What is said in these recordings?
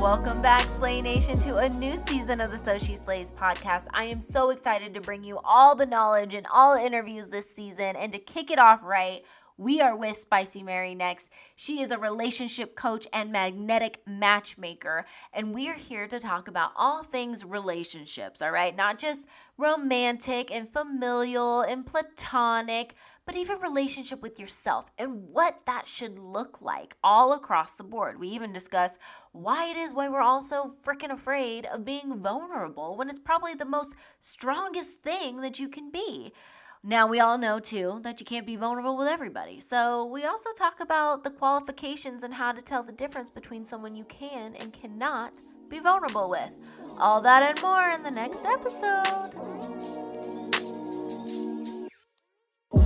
Welcome back, Slay Nation, to a new season of the So She Slays podcast. I am so excited to bring you all the knowledge and all the interviews this season. And to kick it off right, we are with Spicy Mary next. She is a relationship coach and magnetic matchmaker, and we are here to talk about all things relationships, all right? Not just romantic and familial and platonic, but even relationship with yourself and what that should look like all across the board. We even discuss why we're all so freaking afraid of being vulnerable when it's probably the most strongest thing that you can be. Now, we all know, too, that you can't be vulnerable with everybody. So we also talk about the qualifications and how to tell the difference between someone you can and cannot be vulnerable with. All that and more in the next episode.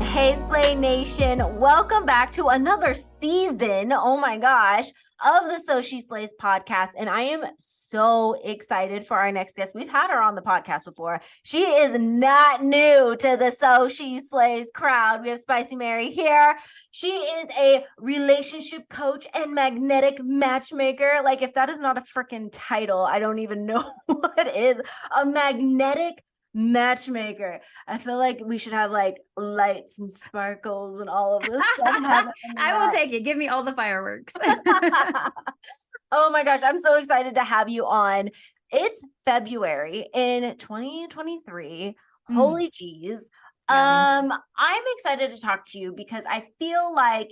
Hey, Slay Nation. Welcome back to another season, oh my gosh, of the So She Slays podcast. And I am so excited for our next guest. We've had her on the podcast before. She is not new to the So She Slays crowd. We have Spicy Mary here. She is a relationship coach and magnetic matchmaker. Like, if that is not a freaking title, I don't even know what is. A magnetic matchmaker. I feel like we should have like lights and sparkles and all of this stuff. I will take it. Give me all the fireworks. Oh my gosh, I'm so excited to have you on. It's February in 2023. Holy geez. I'm excited to talk to you because I feel like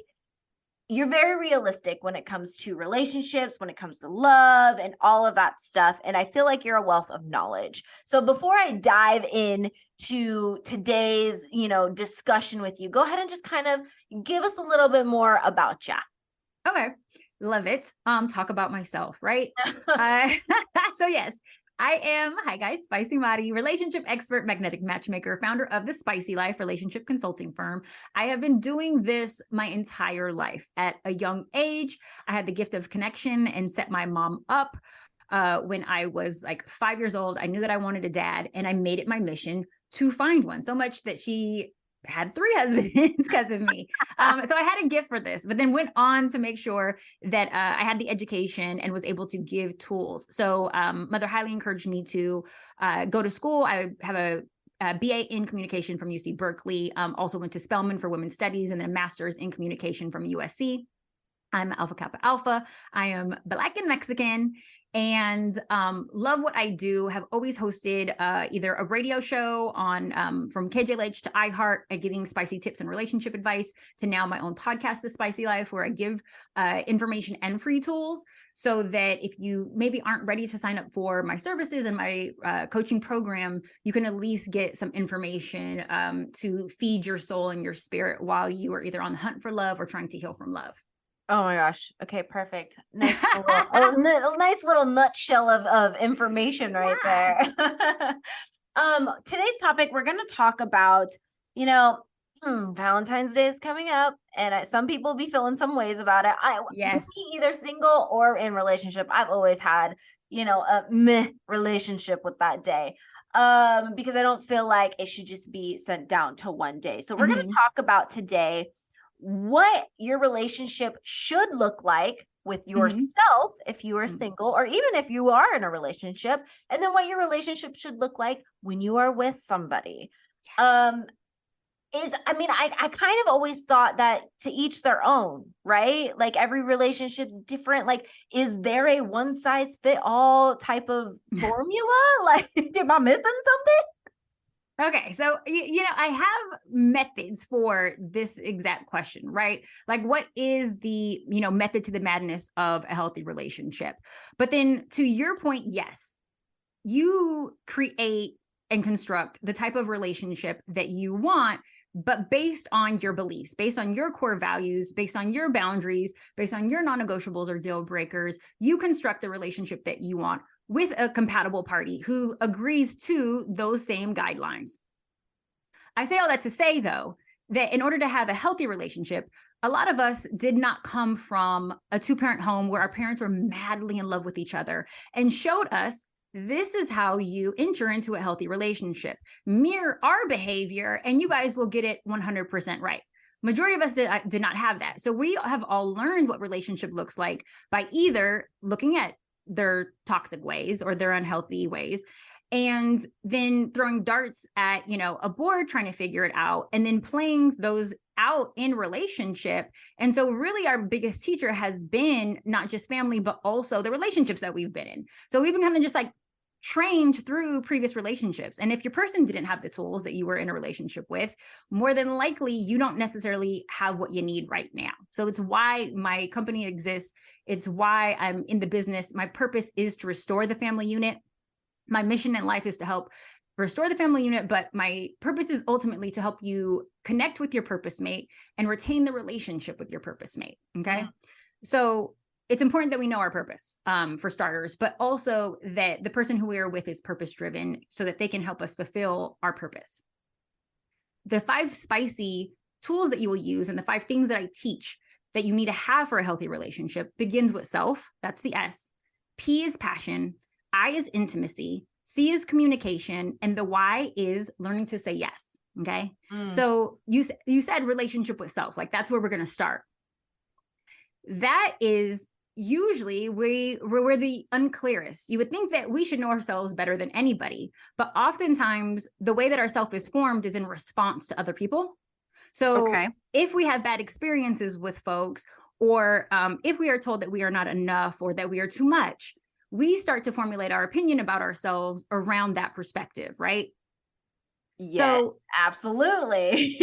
you're very realistic when it comes to relationships, when it comes to love and all of that stuff. And I feel like you're a wealth of knowledge. So before I dive into today's, discussion with you, go ahead and just kind of give us a little bit more about you. Okay. Love it. Talk about myself, right? So yes, I am, hi guys, Spicy Mari, relationship expert, magnetic matchmaker, founder of the Spicy Life relationship consulting firm. I have been doing this my entire life. At a young age, I had the gift of connection and set my mom up. When I was like 5 years old, I knew that I wanted a dad, and I made it my mission to find one, so much that she had 3 husbands because of me. So I had a gift for this, but then went on to make sure that I had the education and was able to give tools. So mother highly encouraged me to go to school. I have a BA in communication from UC Berkeley. Also went to Spelman for women's studies, and then a master's in communication from USC. I'm Alpha Kappa Alpha. I am Black and Mexican, and love what I do. Have always hosted either a radio show on from KJLH to iHeart, giving spicy tips and relationship advice, to now my own podcast, The Spicy Life, where I give information and free tools, so that if you maybe aren't ready to sign up for my services and my coaching program, you can at least get some information to feed your soul and your spirit while you are either on the hunt for love or trying to heal from love. Oh my gosh. Okay, perfect. Nice little nutshell of information right there. Today's topic, we're going to talk about, Valentine's Day is coming up, and some people be feeling some ways about it. Yes. Either single or in relationship, I've always had, a meh relationship with that day. Because I don't feel like it should just be sent down to one day. So we're going to talk about today what your relationship should look like with yourself if you are single, or even if you are in a relationship, and then what your relationship should look like when you are with somebody. I kind of always thought that to each their own, right? Like, every relationship's different. Like, is there a one size fit all type of formula? Like, am I missing something? Okay, so, I have methods for this exact question, right? Like, what is the, method to the madness of a healthy relationship? But then, to your point, yes, you create and construct the type of relationship that you want, but based on your beliefs, based on your core values, based on your boundaries, based on your non-negotiables or deal breakers, you construct the relationship that you want with a compatible party who agrees to those same guidelines. I say all that to say, though, that in order to have a healthy relationship, a lot of us did not come from a 2-parent home where our parents were madly in love with each other and showed us, this is how you enter into a healthy relationship. Mirror our behavior and you guys will get it 100% right. Majority of us did not have that. So we have all learned what relationship looks like by either looking at their toxic ways or their unhealthy ways, and then throwing darts at, you know, a board, trying to figure it out, and then playing those out in relationship. And so really our biggest teacher has been not just family, but also the relationships that we've been in. So we've been kind of just like trained through previous relationships. And if your person didn't have the tools that you were in a relationship with, more than likely you don't necessarily have what you need right now. So it's why my company exists. It's why I'm in the business. My purpose is to restore the family unit. My mission in life is to help restore the family unit, but my purpose is ultimately to help you connect with your purpose mate and retain the relationship with your purpose mate. Okay. Mm-hmm. So it's important that we know our purpose, for starters, but also that the person who we are with is purpose driven so that they can help us fulfill our purpose. The 5 spicy tools that you will use and the 5 things that I teach that you need to have for a healthy relationship begins with self. That's the S. P is passion. I is intimacy. C is communication. And the Y is learning to say yes. Okay. So you said relationship with self, like that's where we're going to start. That is usually we're the unclearest. You would think that we should know ourselves better than anybody, but oftentimes the way that our self is formed is in response to other people. So if we have bad experiences with folks, or if we are told that we are not enough or that we are too much, we start to formulate our opinion about ourselves around that perspective, right? Yes, so, absolutely.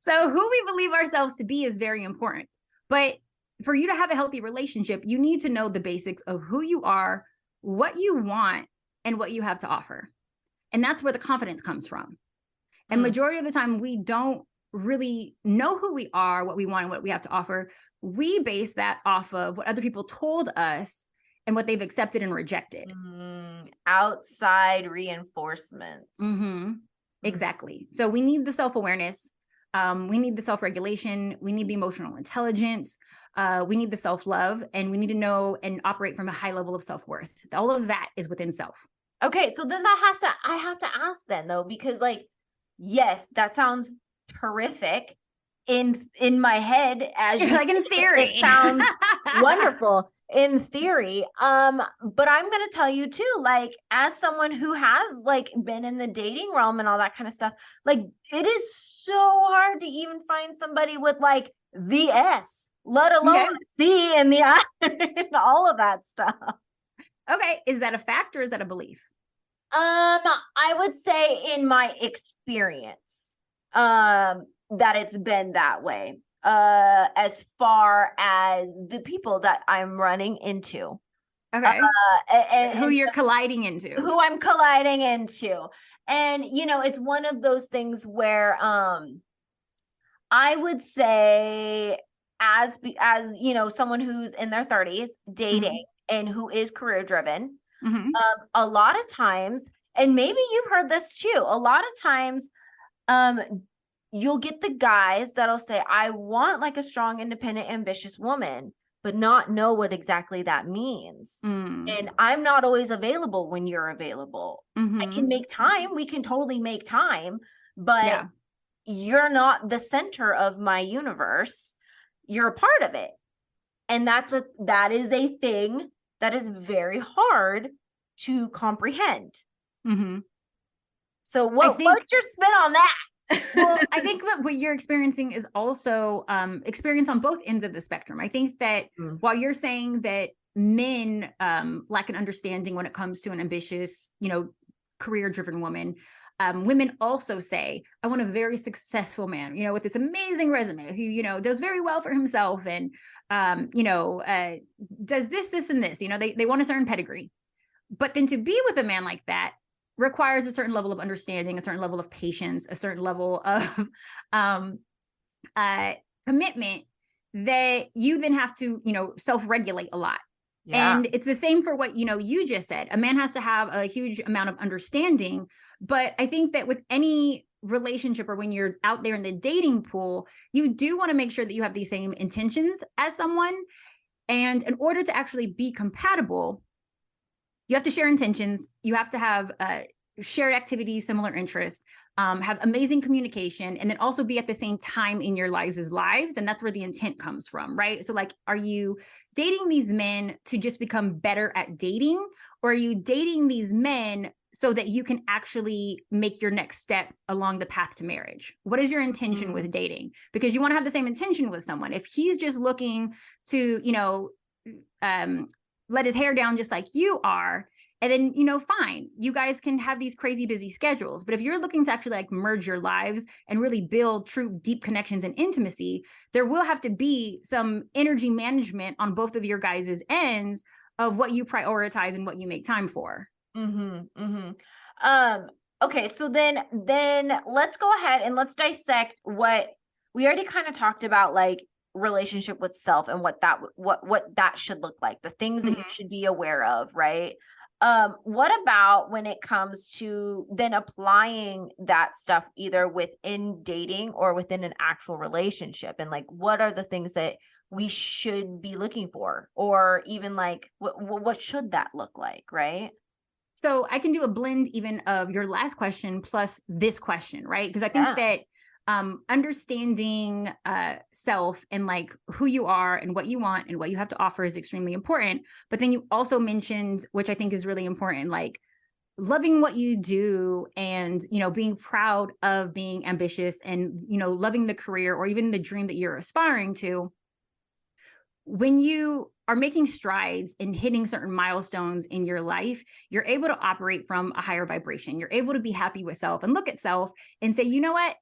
So who we believe ourselves to be is very important. But for you to have a healthy relationship, you need to know the basics of who you are, what you want, and what you have to offer. And that's where the confidence comes from. And majority of the time, we don't really know who we are, what we want, and what we have to offer. We base that off of what other people told us and what they've accepted and rejected. Outside reinforcements. Exactly. So we need the self-awareness. We need the self-regulation. We need the emotional intelligence. We need the self-love, and we need to know and operate from a high level of self-worth. All of that is within self. Okay. So then I have to ask then though, because like, yes, that sounds horrific in my head as like in theory. It sounds wonderful in theory. But I'm going to tell you too, like as someone who has like been in the dating realm and all that kind of stuff, like it is so hard to even find somebody with like the S, let alone C and the I and all of that stuff. Okay. Is that a fact or is that a belief? I would say in my experience, that it's been that way, as far as the people that I'm running into. Okay. And who you're colliding into. Who I'm colliding into. And, you know, it's one of those things where, I would say as, you know, someone who's in their 30s dating and who is career driven, a lot of times, and maybe you've heard this too, a lot of times, you'll get the guys that'll say, I want like a strong, independent, ambitious woman, but not know what exactly that means. And I'm not always available when you're available. I can make time. We can totally make time, but you're not the center of my universe. You're a part of it. And that is a thing that is very hard to comprehend. So what's your spin on that? Well, I think that what you're experiencing is also experience on both ends of the spectrum. I think that while you're saying that men lack an understanding when it comes to an ambitious, you know, career-driven woman, women also say, I want a very successful man, you know, with this amazing resume who, you know, does very well for himself and, you know, does this, and this, you know, they want a certain pedigree. But then to be with a man like that requires a certain level of understanding, a certain level of patience, a certain level of commitment that you then have to, you know, self-regulate a lot. And it's the same for what, you know, you just said. A man has to have a huge amount of understanding. But I think that with any relationship or when you're out there in the dating pool, you do want to make sure that you have the same intentions as someone. And in order to actually be compatible, you have to share intentions. You have to have shared activities, similar interests. have amazing communication, and then also be at the same time in your lives. And that's where the intent comes from, right? So like, are you dating these men to just become better at dating? Or are you dating these men so that you can actually make your next step along the path to marriage? What is your intention with dating? Because you want to have the same intention with someone. If he's just looking to, let his hair down just like you are, and then, fine, you guys can have these crazy busy schedules. But if you're looking to actually like merge your lives and really build true deep connections and intimacy, there will have to be some energy management on both of your guys' ends of what you prioritize and what you make time for. Okay, so then let's go ahead and let's dissect what we already kind of talked about, like relationship with self and what that should look like, the things that you should be aware of, right? What about when it comes to then applying that stuff either within dating or within an actual relationship? And like, what are the things that we should be looking for? Or even like, what should that look like, right? So I can do a blend even of your last question plus this question, right? Because I think that understanding self and like who you are and what you want and what you have to offer is extremely important. But then you also mentioned, which I think is really important, like loving what you do and, being proud of being ambitious and, loving the career or even the dream that you're aspiring to. When you are making strides and hitting certain milestones in your life, you're able to operate from a higher vibration. You're able to be happy with self and look at self and say, you know what?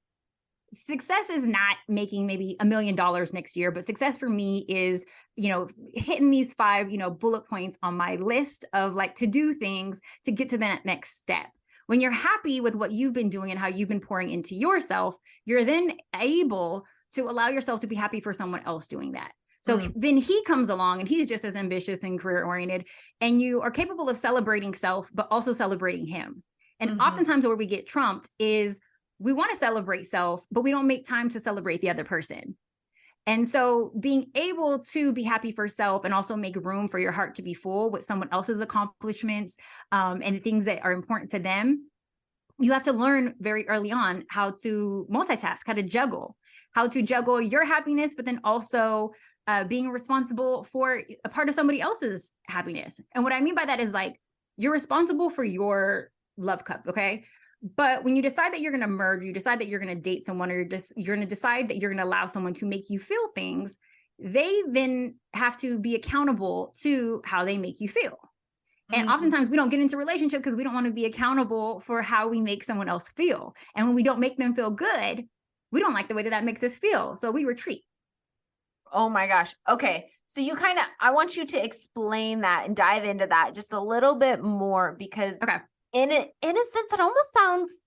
Success is not making maybe $1 million next year, but success for me is, hitting these 5, bullet points on my list of like to do things to get to that next step. When you're happy with what you've been doing and how you've been pouring into yourself, you're then able to allow yourself to be happy for someone else doing that. So then he comes along and he's just as ambitious and career oriented, and you are capable of celebrating self, but also celebrating him. And oftentimes where we get trumped is we want to celebrate self, but we don't make time to celebrate the other person. And so being able to be happy for self and also make room for your heart to be full with someone else's accomplishments and things that are important to them, you have to learn very early on how to multitask, how to juggle your happiness, but then also being responsible for a part of somebody else's happiness. And what I mean by that is like, you're responsible for your love cup, okay? But when you decide that you're going to merge, you decide that you're going to date someone, or you're going to decide that you're going to allow someone to make you feel things, they then have to be accountable to how they make you feel. And oftentimes we don't get into relationship because we don't want to be accountable for how we make someone else feel. And when we don't make them feel good, we don't like the way that makes us feel. So we retreat. Oh my gosh. Okay. So I want you to explain that and dive into that just a little bit more, because in a sense, it almost sounds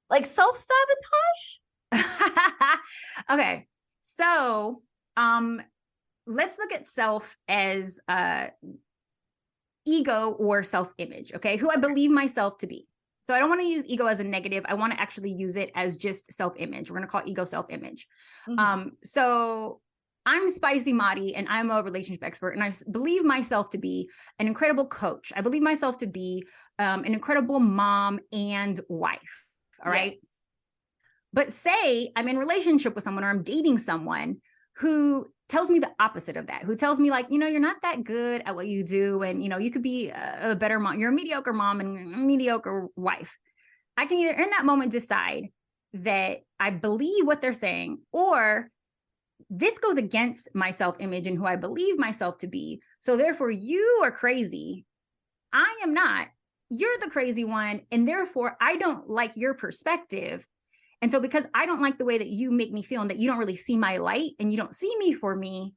like self-sabotage. Okay. So, let's look at self as, ego or self-image. Okay. Who I believe myself to be. So I don't want to use ego as a negative. I want to actually use it as just self-image. We're going to call ego self-image. So I'm Spicy Mari and I'm a relationship expert, and I believe myself to be an incredible coach. I believe myself to be an incredible mom and wife. All right. But say I'm in relationship with someone or I'm dating someone who tells me the opposite of that, who tells me like, you're not that good at what you do. And, you could be a better mom. You're a mediocre mom and a mediocre wife. I can either in that moment decide that I believe what they're saying, or this goes against my self-image and who I believe myself to be. So therefore you are crazy. I am not. You're the crazy one. And therefore I don't like your perspective. And so because I don't like the way that you make me feel and that you don't really see my light and you don't see me for me,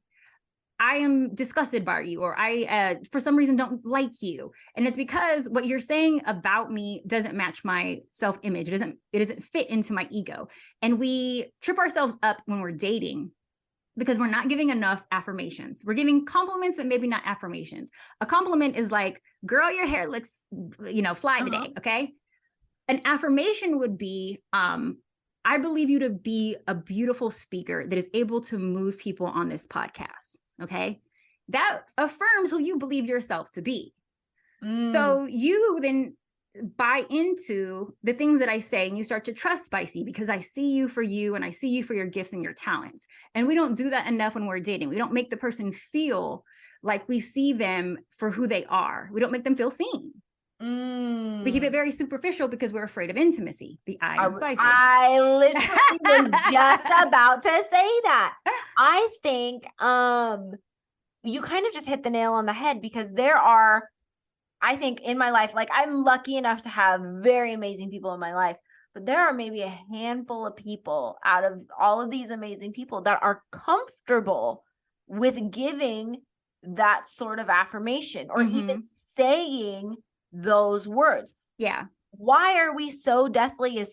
I am disgusted by you, or I, for some reason, don't like you. And it's because what you're saying about me doesn't match my self-image. It doesn't fit into my ego. And we trip ourselves up when we're dating because we're not giving enough affirmations. We're giving compliments, but maybe not affirmations. A compliment is like, girl, your hair looks, fly today. Okay. An affirmation would be, I believe you to be a beautiful speaker that is able to move people on this podcast. Okay. That affirms who you believe yourself to be. So you then buy into the things that I say, and you start to trust Spicy because I see you for you and I see you for your gifts and your talents. And we don't do that enough when we're dating. We don't make the person feel like we see them for who they are. We don't make them feel seen. We keep it very superficial because we're afraid of intimacy. The I in Spicy. I literally was just about to say that. I think you kind of just hit the nail on the head, because there are, I think in my life, like I'm lucky enough to have very amazing people in my life, but there are maybe a handful of people out of all of these amazing people that are comfortable with giving that sort of affirmation, or even saying those words. Yeah. Why are we so deathly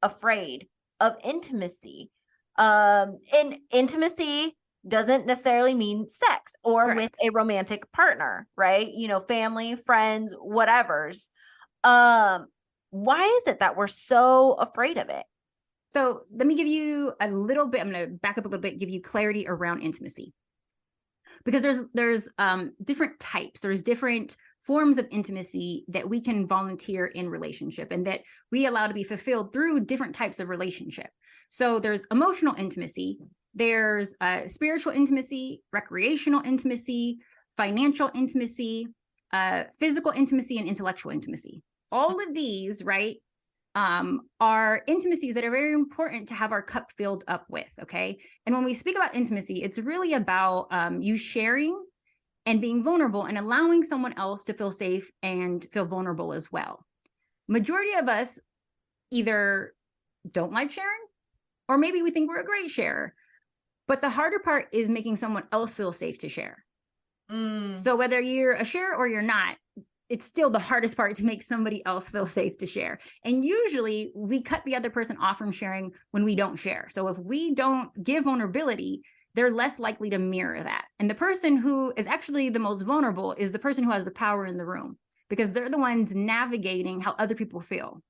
afraid of intimacy? And intimacy doesn't necessarily mean sex or Correct. with a romantic partner, right? You know, family, friends, whatever's. Why is it that we're so afraid of it? So let me give you a little bit, I'm going to back up a little bit, give you clarity around intimacy. Because there's different types, there's different forms of intimacy that we can volunteer in relationship and that we allow to be fulfilled through different types of relationship. So there's emotional intimacy, there's spiritual intimacy, recreational intimacy, financial intimacy, physical intimacy, and intellectual intimacy. All of these, right, are intimacies that are very important to have our cup filled up with, okay? And when we speak about intimacy, it's really about you sharing and being vulnerable and allowing someone else to feel safe and feel vulnerable as well. Majority of us either don't like sharing, or maybe we think we're a great sharer. But the harder part is making someone else feel safe to share. So whether you're a sharer or you're not, it's still the hardest part to make somebody else feel safe to share. And usually we cut the other person off from sharing when we don't share. So if we don't give vulnerability, they're less likely to mirror that. And the person who is actually the most vulnerable is the person who has the power in the room, because they're the ones navigating how other people feel.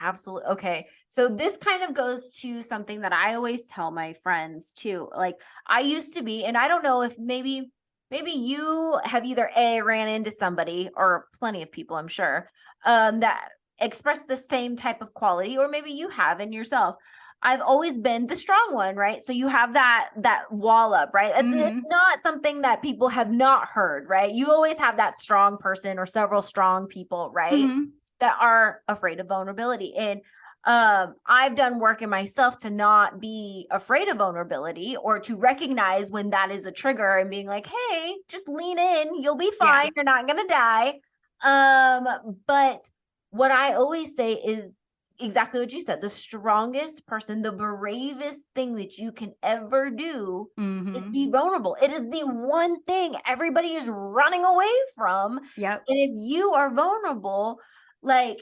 Absolutely. Okay. So this kind of goes to something that I always tell my friends too. Like I used to be, and I don't know if maybe you have either ran into somebody, or plenty of people, I'm sure, that express the same type of quality, or maybe you have in yourself. I've always been the strong one, right? So you have that wall up, right? It's not something that people have not heard, right? You always have that strong person or several strong people, right? That are afraid of vulnerability. And I've done work in myself to not be afraid of vulnerability, or to recognize when that is a trigger and being like, hey, just lean in, you'll be fine. Yeah. You're not going to die. But what I always say is exactly what you said. The strongest person, the bravest thing that you can ever do is be vulnerable. It is the one thing everybody is running away from. Yep. And if you are vulnerable, like,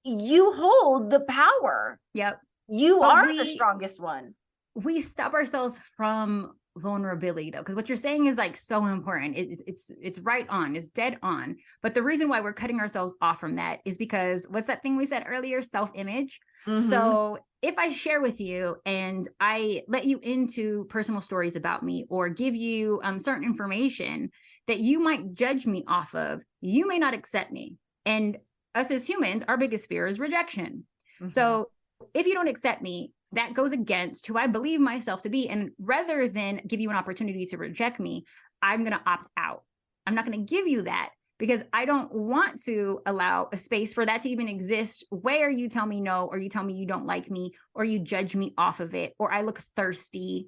you hold the power. Yep. You are the strongest one. We stop ourselves from vulnerability though, because what you're saying is like so important. It's right on, it's dead on. But the reason why we're cutting ourselves off from that is because what's that thing we said earlier? Self-image. So if I share with you and I let you into personal stories about me, or give you certain information that you might judge me off of, you may not accept me. And us as humans, our biggest fear is rejection. So if you don't accept me, that goes against who I believe myself to be. And rather than give you an opportunity to reject me, I'm going to opt out. I'm not going to give you that, because I don't want to allow a space for that to even exist, where you tell me no, or you tell me you don't like me, or you judge me off of it, or I look thirsty.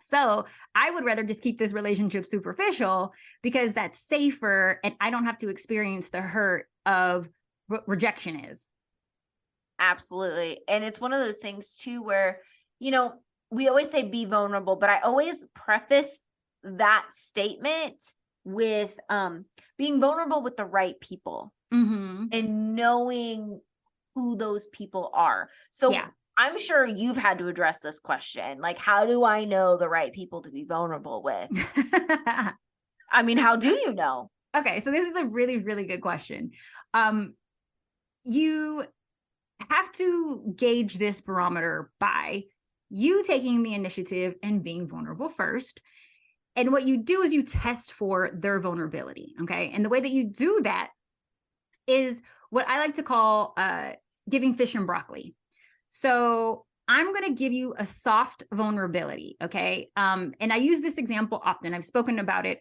So I would rather just keep this relationship superficial, because that's safer and I don't have to experience the hurt of what rejection is. Absolutely. And it's one of those things too, where, you know, we always say be vulnerable, but I always preface that statement with being vulnerable with the right people and knowing who those people are. So yeah. I'm sure you've had to address this question. Like, how do I know the right people to be vulnerable with? I mean, how do you know? Okay, so this is a really, really good question. You have to gauge this barometer by you taking the initiative and being vulnerable first. And what you do is you test for their vulnerability, okay? And the way that you do that is what I like to call giving fish and broccoli. So I'm going to give you a soft vulnerability. Okay. And I use this example often. I've spoken about it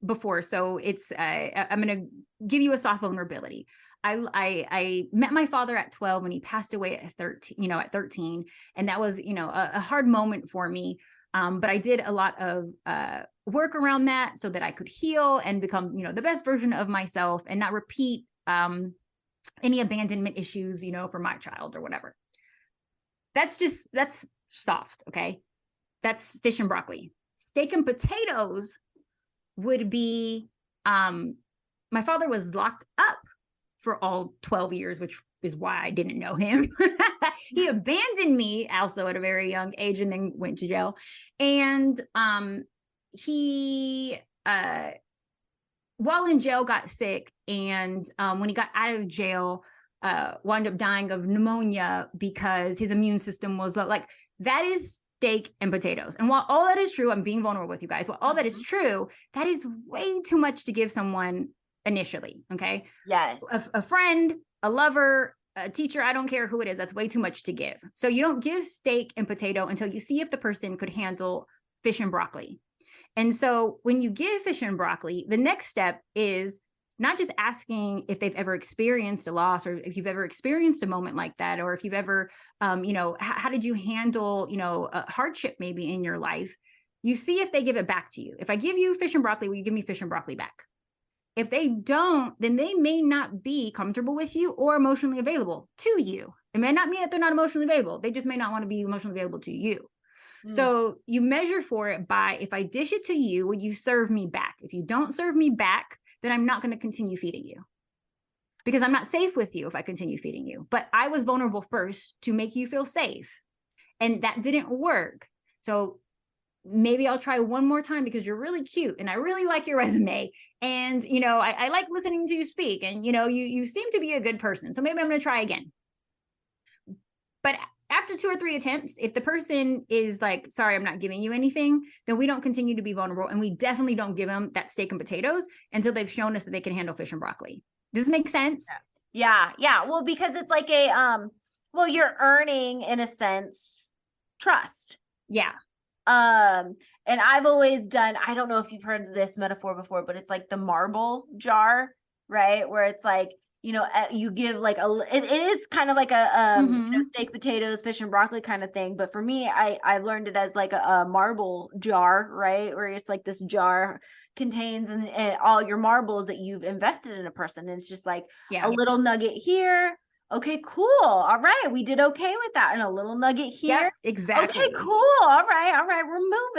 before. So it's, I'm going to give you a soft vulnerability. I met my father at 12 when he passed away at 13, at 13. And that was, a hard moment for me. But I did a lot of work around that so that I could heal and become, the best version of myself and not repeat any abandonment issues, for my child or whatever. That's soft. Okay. That's fish and broccoli. Steak and potatoes would be, my father was locked up for all 12 years, which is why I didn't know him. He abandoned me also at a very young age and then went to jail. And he, while in jail, got sick. And when he got out of jail, wound up dying of pneumonia because his immune system was like, that is steak and potatoes. And while all that is true, I'm being vulnerable with you guys. While all that is true, that is way too much to give someone initially. Okay. Yes. A friend, a lover, a teacher, I don't care who it is. That's way too much to give. So you don't give steak and potato until you see if the person could handle fish and broccoli. And so when you give fish and broccoli, the next step is not just asking if they've ever experienced a loss or if you've ever experienced a moment like that, or if you've ever, how did you handle, a hardship maybe in your life? You see if they give it back to you. If I give you fish and broccoli, will you give me fish and broccoli back? If they don't, then they may not be comfortable with you or emotionally available to you. It may not mean that they're not emotionally available. They just may not want to be emotionally available to you. So you measure for it by, if I dish it to you, will you serve me back? If you don't serve me back, then I'm not going to continue feeding you because I'm not safe with you if I continue feeding you. But I was vulnerable first to make you feel safe. And that didn't work. So maybe I'll try one more time because you're really cute and I really like your resume. And, I like listening to you speak and, you seem to be a good person. So maybe I'm going to try again. But after 2 or 3 attempts, if the person is like, sorry, I'm not giving you anything, then we don't continue to be vulnerable. And we definitely don't give them that steak and potatoes until they've shown us that they can handle fish and broccoli. Does this make sense? Yeah. Well, because it's like you're earning, in a sense, trust. Yeah. And I've always done, I don't know if you've heard this metaphor before, but it's like the marble jar, right? Where it's like, you give like it is kind of like a steak, potatoes, fish and broccoli kind of thing. But for me, I learned it as like a marble jar, right? Where it's like this jar contains and all your marbles that you've invested in a person. And it's just like a little nugget here. Okay, cool. All right. We did okay with that. And a little nugget here. Yep, exactly. Okay, cool. All right.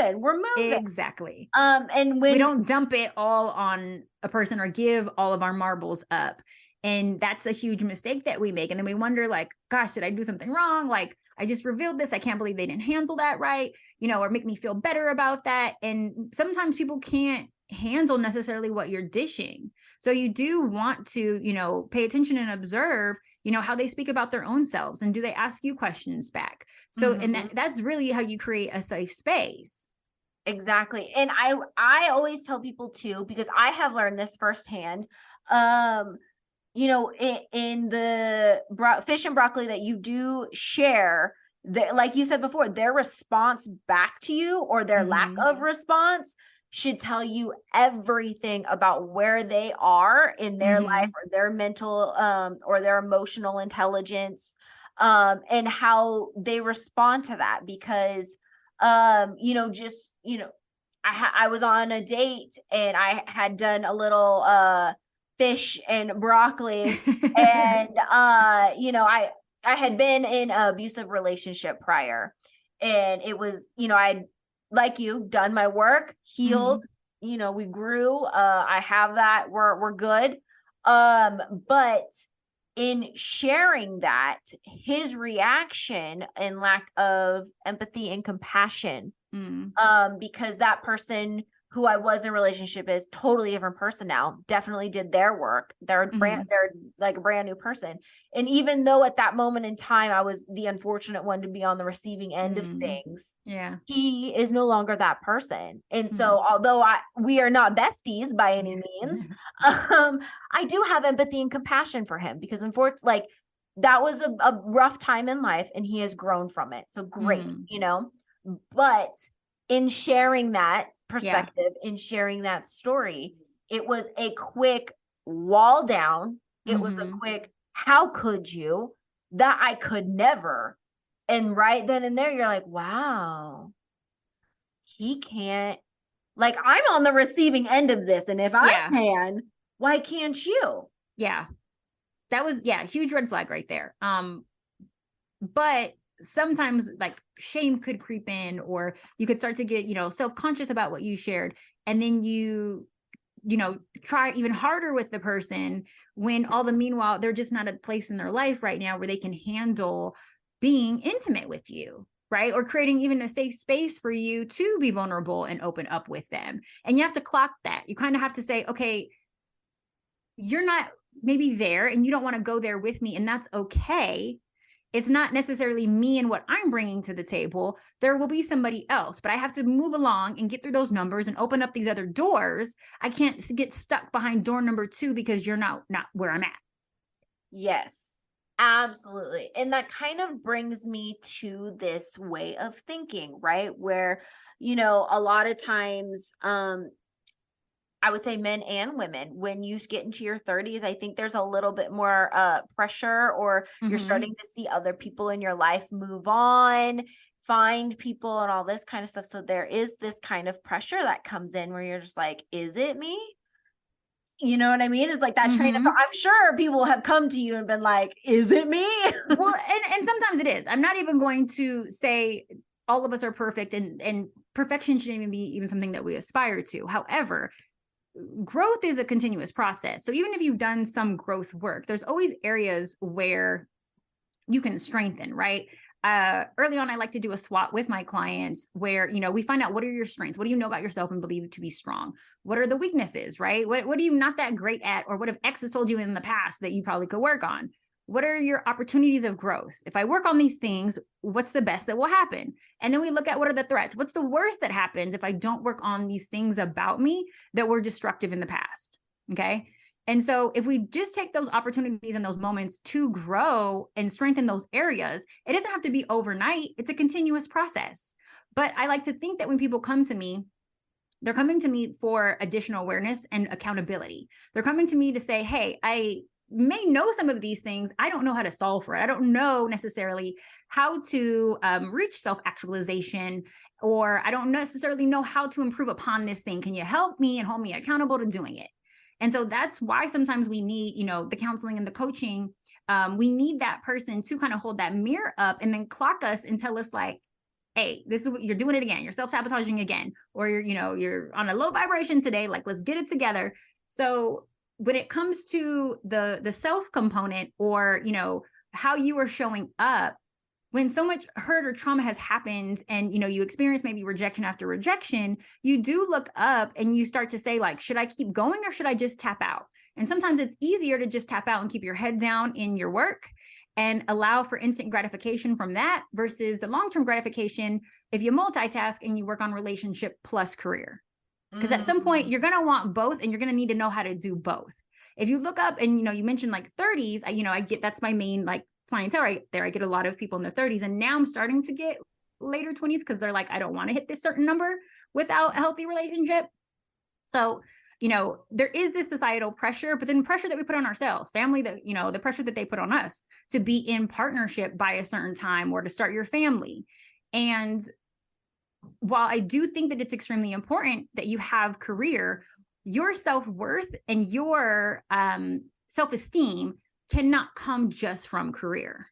We're moving. Exactly. And when we don't dump it all on a person or give all of our marbles up. And that's a huge mistake that we make. And then we wonder like, gosh, did I do something wrong? Like I just revealed this. I can't believe they didn't handle that right, or make me feel better about that. And sometimes people can't handle necessarily what you're dishing. So you do want to, pay attention and observe, how they speak about their own selves. And do they ask you questions back? So, and that's really how you create a safe space. Exactly. And I always tell people too, because I have learned this firsthand, in the fish and broccoli that you do share, like you said before, their response back to you or their lack of response should tell you everything about where they are in their life or their mental or their emotional intelligence and how they respond to that. Because, I was on a date and I had done a little fish and broccoli and I had been in an abusive relationship prior, and it was I'd, like you, done my work, healed, we grew, I have that, we're good, but in sharing that, his reaction and lack of empathy and compassion, because that person who I was in a relationship is totally different person now, definitely did their work. They're like a brand new person. And even though at that moment in time, I was the unfortunate one to be on the receiving end of things. Yeah. He is no longer that person. And so although we are not besties by any means, I do have empathy and compassion for him because unfortunately, like that was a rough time in life and he has grown from it. So great, but in sharing that perspective, in sharing that story, it was a quick wall down. It was a quick, how could you? That I could never. And right then and there, you're like, wow, he can't, like, I'm on the receiving end of this. And if I can, why can't you? Yeah. That was, huge red flag right there. But sometimes like shame could creep in, or you could start to get, self-conscious about what you shared. And then you try even harder with the person when all the meanwhile, they're just not at a place in their life right now where they can handle being intimate with you, right? Or creating even a safe space for you to be vulnerable and open up with them. And you have to clock that. You kind of have to say, okay, you're not maybe there and you don't want to go there with me, and that's okay. It's not necessarily me and what I'm bringing to the table. There will be somebody else, but I have to move along and get through those numbers and open up these other doors. I can't get stuck behind door number 2 because you're not where I'm at. Yes, absolutely. And that kind of brings me to this way of thinking, right? Where, a lot of times, I would say men and women, when you get into your 30s, I think there's a little bit more pressure, or you're starting to see other people in your life move on, find people and all this kind of stuff. So there is this kind of pressure that comes in where you're just like, is it me? You know what I mean? It's like that train of thought. I'm sure people have come to you and been like, is it me? Well, and sometimes it is. I'm not even going to say all of us are perfect, and perfection shouldn't even be even something that we aspire to. However, growth is a continuous process. So even if you've done some growth work, there's always areas where you can strengthen, right? Early on, I like to do a SWOT with my clients where, we find out what are your strengths? What do you know about yourself and believe to be strong? What are the weaknesses, right? What are you not that great at? Or what have X has told you in the past that you probably could work on? What are your opportunities of growth? If I work on these things, what's the best that will happen? And then we look at what are the threats? What's the worst that happens if I don't work on these things about me that were destructive in the past? Okay. And so if we just take those opportunities and those moments to grow and strengthen those areas, it doesn't have to be overnight. It's a continuous process. But I like to think that when people come to me, they're coming to me for additional awareness and accountability. They're coming to me to say, hey, I may know some of these things. I don't know how to solve for it. I don't know necessarily how to reach self-actualization, or I don't necessarily know how to improve upon this thing. Can you help me and hold me accountable to doing it? And so that's why sometimes we need, the counseling and the coaching. We need that person to kind of hold that mirror up and then clock us and tell us like, hey, this is what you're doing it again. You're self-sabotaging again, or you're on a low vibration today. Like, let's get it together. So when it comes to the self component, or, how you are showing up, when so much hurt or trauma has happened and, you experience maybe rejection after rejection, you do look up and you start to say like, should I keep going or should I just tap out? And sometimes it's easier to just tap out and keep your head down in your work and allow for instant gratification from that versus the long-term gratification if you multitask and you work on relationship plus career. Because at some point you're going to want both, and you're going to need to know how to do both. If you look up and, you mentioned like 30s, I get, that's my main like clientele right there. I get a lot of people in their 30s, and now I'm starting to get later 20s because they're like, I don't want to hit this certain number without a healthy relationship. So, there is this societal pressure, but then pressure that we put on ourselves, family, that, the pressure that they put on us to be in partnership by a certain time or to start your family. And while I do think that it's extremely important that you have career, your self-worth and your self-esteem cannot come just from career.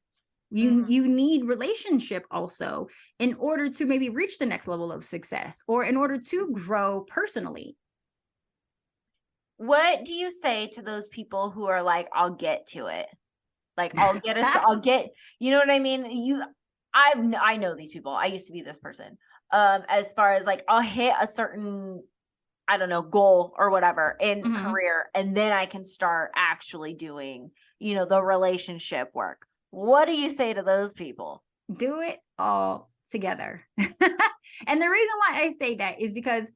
You need relationship also in order to maybe reach the next level of success, or in order to grow personally. What do you say to those people who are like, I'll get to it? Like, I'll get, you know what I mean? I know these people. I used to be this person. As far as like, I'll hit a certain I don't know, goal or whatever in Mhm. career. And then I can start actually doing, the relationship work. What do you say to those people? Do it all together. And the reason why I say that is because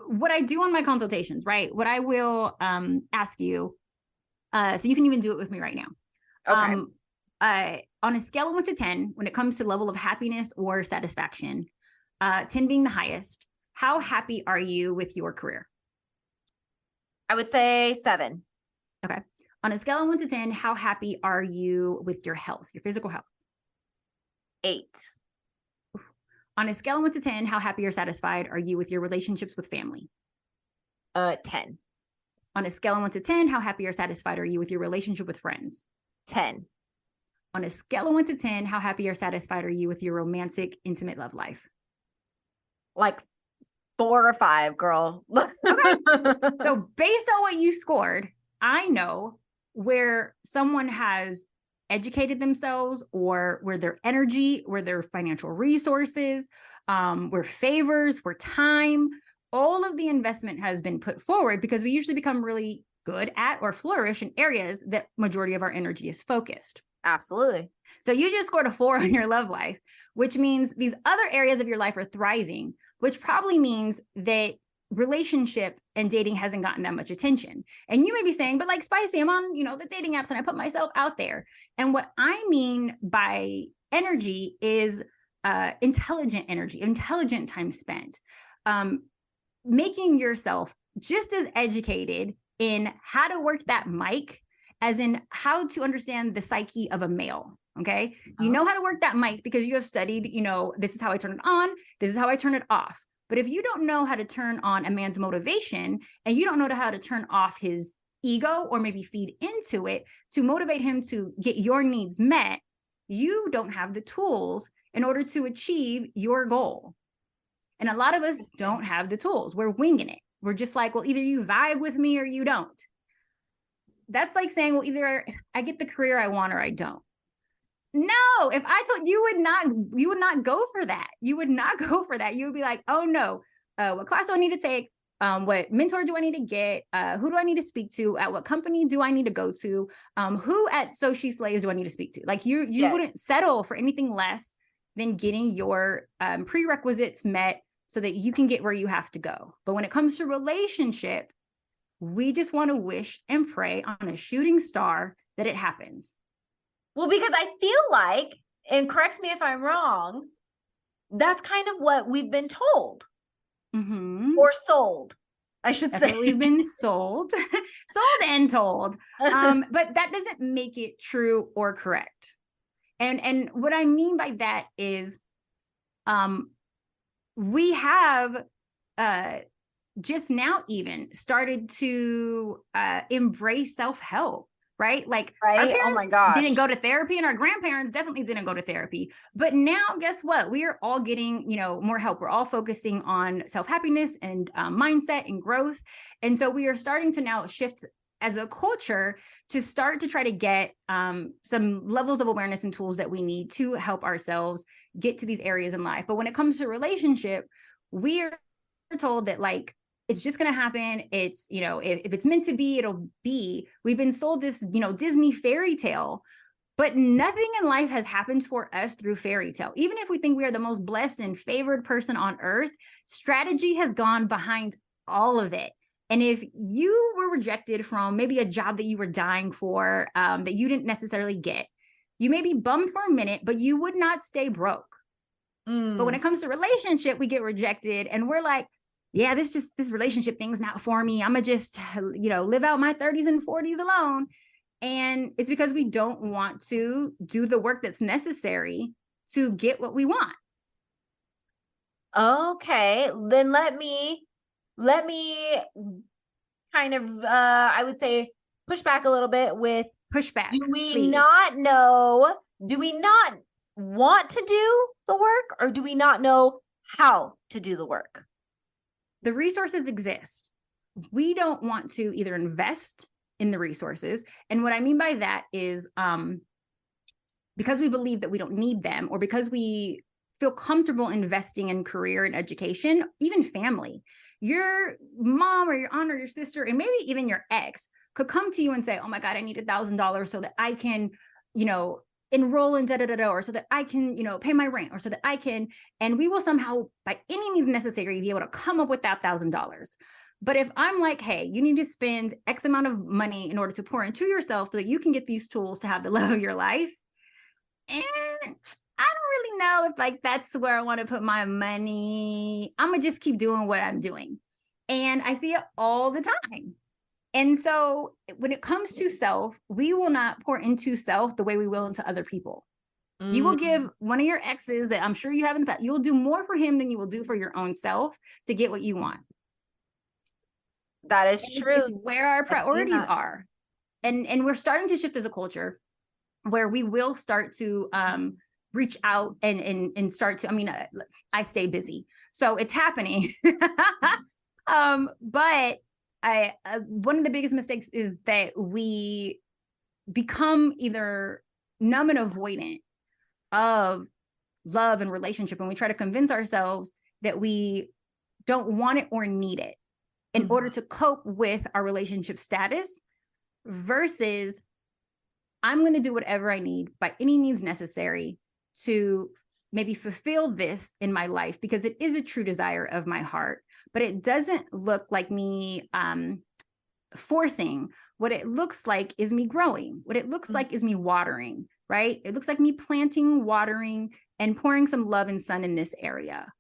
what I do on my consultations, right? What I will ask you, so you can even do it with me right now. Okay. On a scale of 1 to 10, when it comes to level of happiness or satisfaction, 10 being the highest, how happy are you with your career? I would say 7. Okay. On a scale of 1 to 10, how happy are you with your health, your physical health? 8. On a scale of 1 to 10, how happy or satisfied are you with your relationships with family? 10. On a scale of 1 to 10, how happy or satisfied are you with your relationship with friends? 10. On a scale of 1 to 10, how happy or satisfied are you with your romantic, intimate love life? Like 4 or 5, girl. So based on what you scored, I know where someone has educated themselves, or where their energy, where their financial resources, where favors, where time, all of the investment has been put forward, because we usually become really good at or flourish in areas that majority of our energy is focused. Absolutely. So you just scored a 4 on your love life, which means these other areas of your life are thriving, which probably means that relationship and dating hasn't gotten that much attention. And you may be saying, but like, Spicy, I'm on, the dating apps and I put myself out there. And what I mean by energy is intelligent energy, intelligent time spent, making yourself just as educated in how to work that mic as in how to understand the psyche of a male. Okay. You know how to work that mic because you have studied, this is how I turn it on, this is how I turn it off. But if you don't know how to turn on a man's motivation, and you don't know how to turn off his ego or maybe feed into it to motivate him to get your needs met, you don't have the tools in order to achieve your goal. And a lot of us don't have the tools. We're winging it. We're just like, well, either you vibe with me or you don't. That's like saying, well, either I get the career I want or I don't. No, if I told you, would not go for that. You would not go for that. You would be like, oh no, what class do I need to take? What mentor do I need to get? Who do I need to speak to? At what company do I need to go to? Who at So She Slays do I need to speak to? Like you Yes. wouldn't settle for anything less than getting your prerequisites met so that you can get where you have to go. But when it comes to relationship, we just want to wish and pray on a shooting star that it happens. Well, because I feel like, and correct me if I'm wrong, that's kind of what we've been told or sold, I should That's say. what we've been sold, sold and told. But that doesn't make it true or correct. And what I mean by that is, we have just now even started to embrace self-help, right? Like Right? our Oh parents my gosh. didn't go to therapy, and our grandparents definitely didn't go to therapy. But now, guess what? We are all getting, more help. We're all focusing on self-happiness and mindset and growth. And so we are starting to now shift as a culture to start to try to get some levels of awareness and tools that we need to help ourselves get to these areas in life. But when it comes to relationship, we are told that like, it's just going to happen. It's, if it's meant to be, it'll be. We've been sold this, Disney fairy tale, but nothing in life has happened for us through fairy tale. Even if we think we are the most blessed and favored person on earth, strategy has gone behind all of it. And if you were rejected from maybe a job that you were dying for, that you didn't necessarily get, you may be bummed for a minute, but you would not stay broke. But when it comes to relationship, we get rejected and we're like, yeah, this relationship thing's not for me. I'm gonna just, live out my 30s and 40s alone. And it's because we don't want to do the work that's necessary to get what we want. Okay, then let me kind of I would say push back a little bit with Pushback. Do we please. not want to do the work, or do we not know how to do the work? The resources exist. We don't want to either invest in the resources. And what I mean by that is because we believe that we don't need them, or because we feel comfortable investing in career and education, even family. Your mom or your aunt or your sister, and maybe even your ex could come to you and say, oh my God, I need $1,000 so that I can, enroll in da-da-da-da, or so that I can, pay my rent, or so that I can, and we will somehow, by any means necessary, be able to come up with that $1,000. But if I'm like, hey, you need to spend X amount of money in order to pour into yourself so that you can get these tools to have the love of your life, and I don't really know if like that's where I want to put my money. I'm gonna just keep doing what I'm doing. And I see it all the time. And so when it comes to self, we will not pour into self the way we will into other people. You will give one of your exes that I'm sure you have in the past, you'll do more for him than you will do for your own self to get what you want. That is true. It's where our priorities are. And we're starting to shift as a culture where we will start to reach out and start to, I stay busy, so it's happening. But one of the biggest mistakes is that we become either numb and avoidant of love and relationship, and we try to convince ourselves that we don't want it or need it in order to cope with our relationship status, versus I'm going to do whatever I need by any means necessary to maybe fulfill this in my life, because it is a true desire of my heart, but it doesn't look like me forcing. What it looks like is me growing. What it looks like is me watering, right? It looks like me planting, watering, and pouring some love and sun in this area.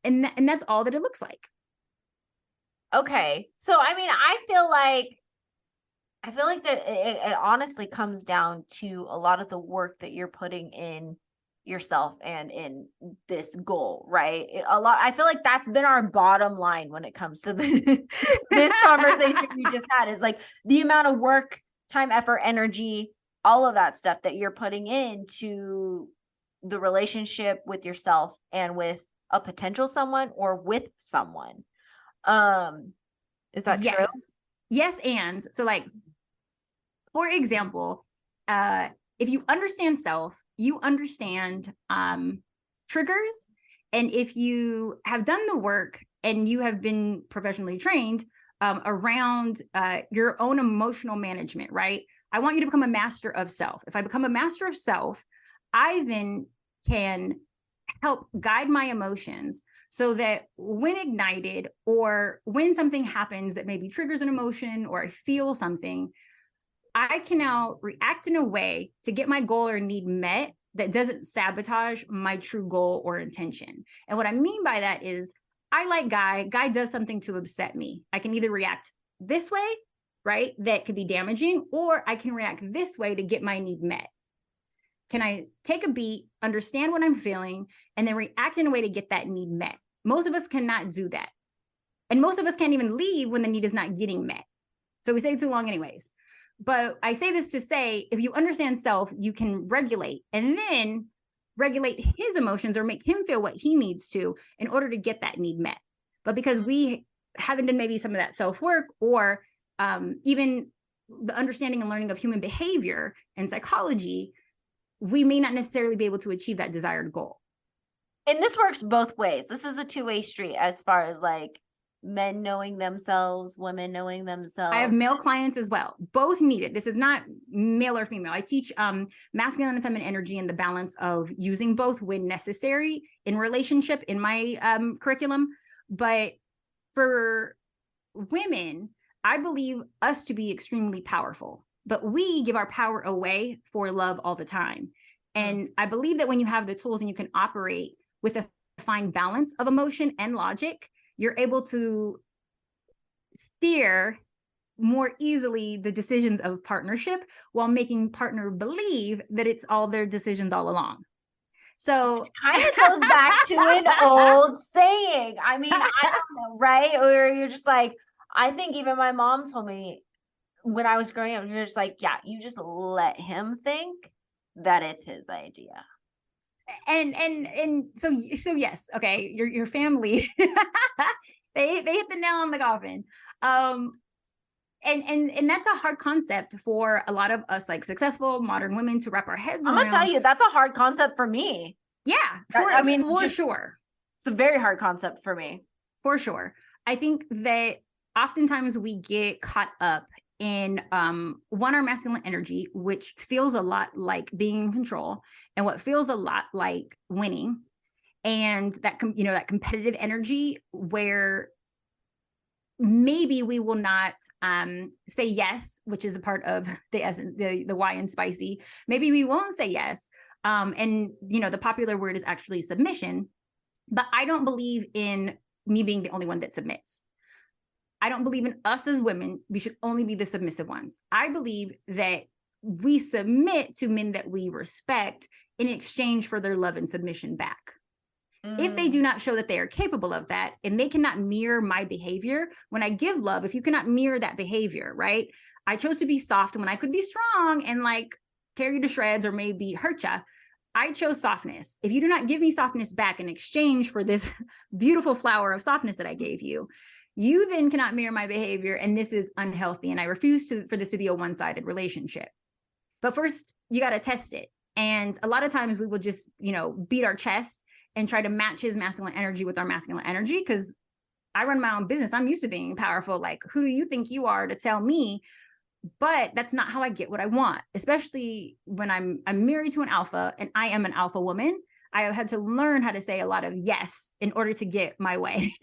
And that's all that it looks like. Okay. So, I feel like that it honestly comes down to a lot of the work that you're putting in yourself and in this goal, right? I feel like that's been our bottom line when it comes to this conversation we just had, is like the amount of work, time, effort, energy, all of that stuff that you're putting into the relationship with yourself and with a potential someone or with someone. Is that true? Yes. And so, like, for example, if you understand self, you understand triggers. And if you have done the work and you have been professionally trained around your own emotional management, right? I want you to become a master of self. If I become a master of self, I then can help guide my emotions so that when ignited, or when something happens that maybe triggers an emotion, or I feel something, I can now react in a way to get my goal or need met that doesn't sabotage my true goal or intention. And what I mean by that is, I like Guy does something to upset me. I can either react this way, right? That could be damaging, or I can react this way to get my need met. Can I take a beat, understand what I'm feeling, and then react in a way to get that need met? Most of us cannot do that. And most of us can't even leave when the need is not getting met. So we stay too long anyways. But I say this to say, if you understand self, you can regulate, and then regulate his emotions or make him feel what he needs to in order to get that need met. But because we haven't done maybe some of that self-work, or even the understanding and learning of human behavior and psychology, we may not necessarily be able to achieve that desired goal. And this works both ways. This is a two-way street as far as like men knowing themselves, women knowing themselves. I have male clients as well. Both need it. This is not male or female. I teach masculine and feminine energy and the balance of using both when necessary in relationship in my curriculum. But for women, I believe us to be extremely powerful, but we give our power away for love all the time. And I believe that when you have the tools and you can operate with a fine balance of emotion and logic, you're able to steer more easily the decisions of partnership while making partner believe that it's all their decisions all along. So it kind of goes back to an old saying. I don't know, right? Or you're just like, I think even my mom told me when I was growing up, you're just like, yeah, you just let him think that it's his idea. And so yes, okay, your family they hit the nail on the coffin. And that's a hard concept for a lot of us, like successful modern women, to wrap our heads around. I'm gonna tell you, that's a hard concept for me. Yeah, for sure. It's a very hard concept for me. For sure. I think that oftentimes we get caught up in our masculine energy, which feels a lot like being in control, and what feels a lot like winning, and that that competitive energy where maybe we will not say yes, which is a part of the Y in spicy. Maybe we won't say yes. And the popular word is actually submission. But I don't believe in me being the only one that submits. I don't believe in us as women. We should only be the submissive ones. I believe that we submit to men that we respect in exchange for their love and submission back. If they do not show that they are capable of that, and they cannot mirror my behavior, when I give love, if you cannot mirror that behavior, right? I chose to be soft when I could be strong and like tear you to shreds or maybe hurt you. I chose softness. If you do not give me softness back in exchange for this beautiful flower of softness that I gave you, you then cannot mirror my behavior, and this is unhealthy. And I refuse for this to be a one-sided relationship. But first, you got to test it. And a lot of times we will just, beat our chest and try to match his masculine energy with our masculine energy, because I run my own business. I'm used to being powerful. Like, who do you think you are to tell me? But that's not how I get what I want, especially when I'm married to an alpha and I am an alpha woman. I have had to learn how to say a lot of yes in order to get my way.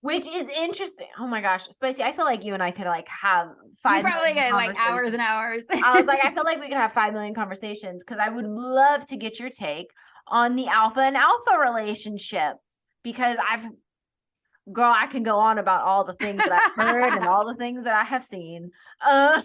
Which is interesting. Oh my gosh, Spicy, I feel like you and I could like have 5 million probably get like hours and hours. I was like, I feel like we could have 5 million conversations, because I would love to get your take on the alpha and alpha relationship, because I can go on about all the things that I've heard and all the things that I have seen. But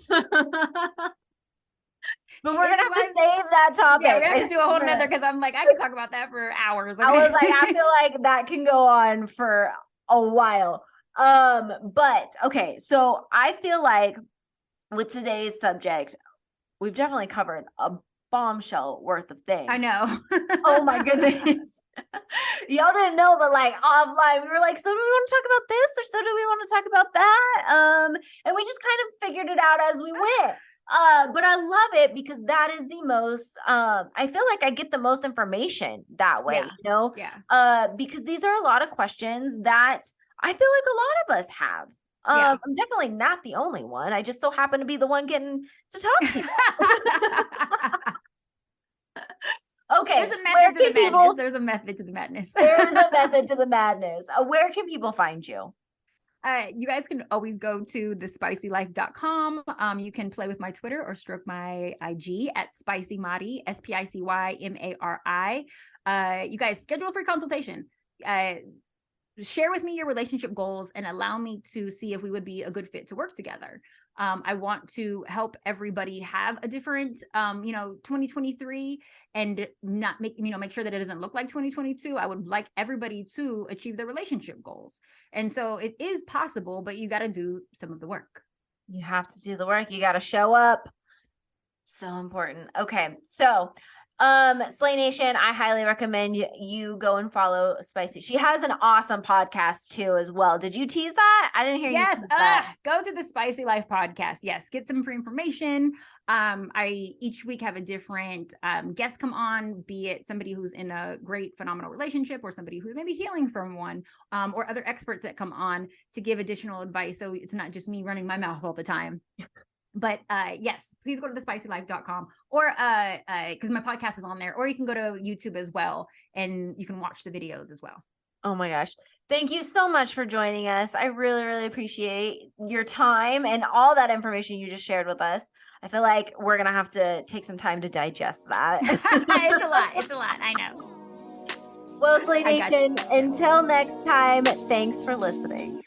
we're going to have to save that topic. Yeah, we're going to have to do a whole nother, because I'm like, I can talk about that for hours. Okay? I was like, I feel like that can go on for a while. But okay, so I feel like with today's subject, we've definitely covered a bombshell worth of things. I know. Oh my goodness. Y'all didn't know, but like offline, we were like, so do we want to talk about this, or so do we want to talk about that? And we just kind of figured it out as we went. But I love it, because that is the most, I feel like I get the most information that way, Yeah. Because these are a lot of questions that I feel like a lot of us have. I'm definitely not the only one. I just so happen to be the one getting to talk to you. Okay, there's a method to the madness. There's a method to the madness. There is a method to the madness. Where can people find you? You guys can always go to thespicylife.com. You can play with my Twitter or stroke my IG at SpicyMari, SPICYMARI. You guys schedule a free consultation. Share with me your relationship goals and allow me to see if we would be a good fit to work together. I want to help everybody have a different, 2023, and not make sure that it doesn't look like 2022. I would like everybody to achieve their relationship goals. And so it is possible, but you got to do some of the work. You have to do the work. You got to show up. So important. Okay. So, Slay Nation, I highly recommend you go and follow Spicy. She has an awesome podcast too as well. Did you tease that? I didn't hear you. Yes. Go to the Spicy Life podcast. Yes. Get some free information. I each week have a different guest come on, be it somebody who's in a great, phenomenal relationship, or somebody who may be healing from one, or other experts that come on to give additional advice. So it's not just me running my mouth all the time. But yes, please go to thespicylife.com, or because my podcast is on there, or you can go to YouTube as well, and you can watch the videos as well. Oh my gosh. Thank you so much for joining us. I really, really appreciate your time and all that information you just shared with us. I feel like we're going to have to take some time to digest that. It's a lot. I know. Well, Slay Nation, until next time, thanks for listening.